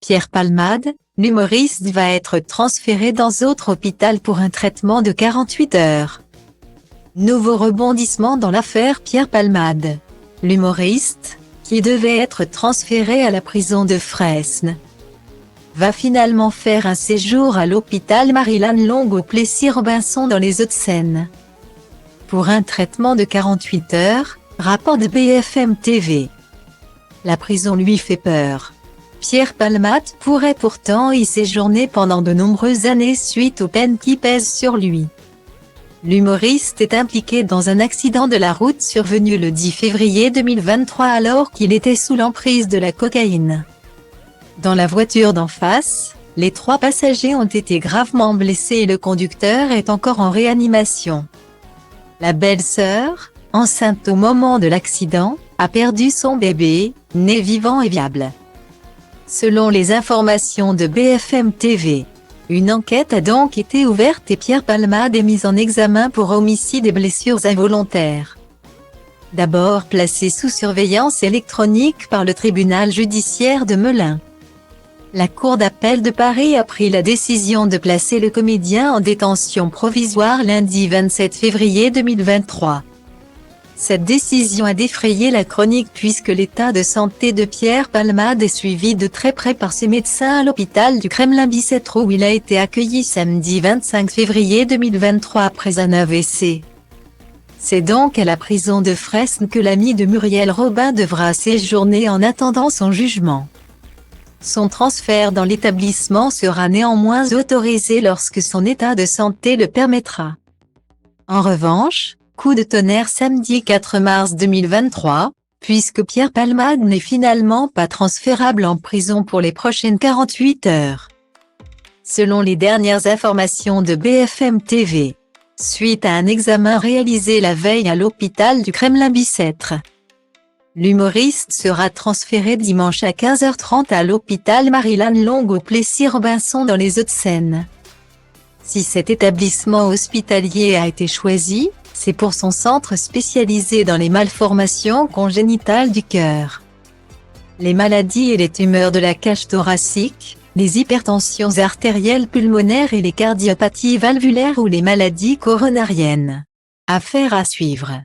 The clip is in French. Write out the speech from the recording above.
Pierre Palmade, l'humoriste va être transféré dans autre hôpital pour un traitement de 48 heures. Nouveau rebondissement dans l'affaire Pierre Palmade. L'humoriste, qui devait être transféré à la prison de Fresnes, va finalement faire un séjour à l'hôpital Marie-Lane Longue au Plessis-Robinson dans les Hauts-de-Seine. Pour un traitement de 48 heures, rapporte BFM TV. La prison lui fait peur. Pierre Palmade pourrait pourtant y séjourner pendant de nombreuses années suite aux peines qui pèsent sur lui. L'humoriste est impliqué dans un accident de la route survenu le 10 février 2023 alors qu'il était sous l'emprise de la cocaïne. Dans la voiture d'en face, les 3 passagers ont été gravement blessés et le conducteur est encore en réanimation. La belle-sœur, enceinte au moment de l'accident, a perdu son bébé, né vivant et viable. Selon les informations de BFM TV, une enquête a donc été ouverte et Pierre Palmade est mis en examen pour homicide et blessures involontaires. D'abord placé sous surveillance électronique par le tribunal judiciaire de Melun. La Cour d'appel de Paris a pris la décision de placer le comédien en détention provisoire lundi 27 février 2023. Cette décision a défrayé la chronique puisque l'état de santé de Pierre Palmade est suivi de très près par ses médecins à l'hôpital du Kremlin-Bicêtre où il a été accueilli samedi 25 février 2023 après un AVC. C'est donc à la prison de Fresnes que l'ami de Muriel Robin devra séjourner en attendant son jugement. Son transfert dans l'établissement sera néanmoins autorisé lorsque son état de santé le permettra. En revanche, coup de tonnerre samedi 4 mars 2023, puisque Pierre Palmade n'est finalement pas transférable en prison pour les prochaines 48 heures. Selon les dernières informations de BFM TV, suite à un examen réalisé la veille à l'hôpital du Kremlin-Bicêtre, l'humoriste sera transféré dimanche à 15h30 à l'hôpital Marie-Lane Longue au Plessis-Robinson dans les Hauts-de-Seine. Si cet établissement hospitalier a été choisi, c'est pour son centre spécialisé dans les malformations congénitales du cœur, les maladies et les tumeurs de la cage thoracique, les hypertensions artérielles pulmonaires et les cardiopathies valvulaires ou les maladies coronariennes. Affaire à suivre.